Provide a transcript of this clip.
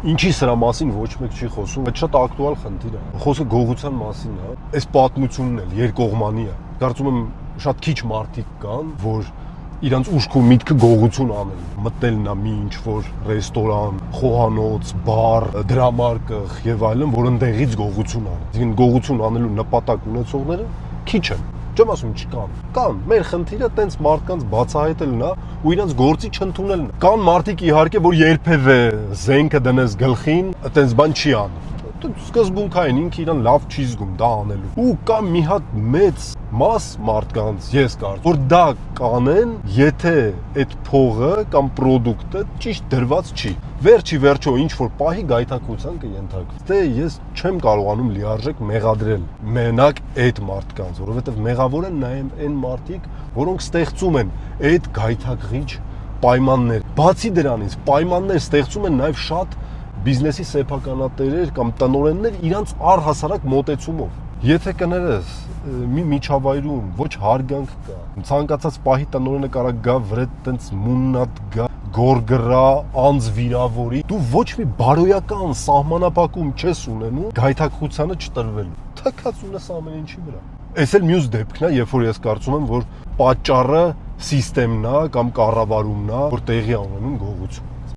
Ինչի սրա մասին ոչ մեկ չի խոսում, այդ շատ ակտուալ խնդիր է։ Խոսքը գողության մասին է, այս պատմությունն էլ երկկողմանի է։ Կարծում եմ շատ քիչ մարդիկ կան, որ իրանց ուշք ու միտքը գողություն անել, մտնել նա մի ինչ-որ ռեստորան, խոհանոց, բար, դրամարկղ եւ այլն, որ ընդեղից գողություն անի։ Այսինքն գողություն անելու նպատակ ունեցողները քիչ են։ Չեմ ասում չկան։ Կան, մեր խնդիրը տենց մարդկանց բացահայտելն է ու իրենց գործի չընդունելն է։ Կան մարդիկ իհարկե, որ երբևէ զենքը դնես գլխին, տենց բան չի անի։ Սկզբունքային ինքը իրան լավ չի զգում դա անելու։ Ու կա մի հատ մեծ մաս մարդկանց, ես կարծում, որ դա կանեն, եթե այդ փողը կամ պրոդուկտը ճիշտ դրված չի։ Վերջի վերջո ինչ որ պահի գայթակղության կենթարկվի։ Դե ես չեմ կարողանում լիարժեք մեղադրել մենակ այդ մարդկանց, որովհետև մեղավոր են նաև այն մարդիկ, որոնք ստեղծում են այդ գայթակղիչ պայմաններ։ Բացի դրանից, պայմաններ ստեղծում են նաև շատ բիզնեսի սեփականատերեր կամ տնօրեններ իրանց առհասարակ մոտեցումով։ Եթե կներես մի միջավայրում ոչ հարգանք կա, ցանկացած պահի տնօրենը կարա գա վրեդ տենց մուննատ գա, գորգրա, անձ վիրավորի, դու ոչ մի բարոյական սահմանափակում չես ունենում գայթակղությանը չտրվելու։ Թքած ունես ամեն ինչի վրա։ Այս էլ մյուս դեպքն է, երբ որ ես կարծում եմ, որ պատճառը սիստեմն է կամ կառավարումն է, որ տեղի ունենում գողություն։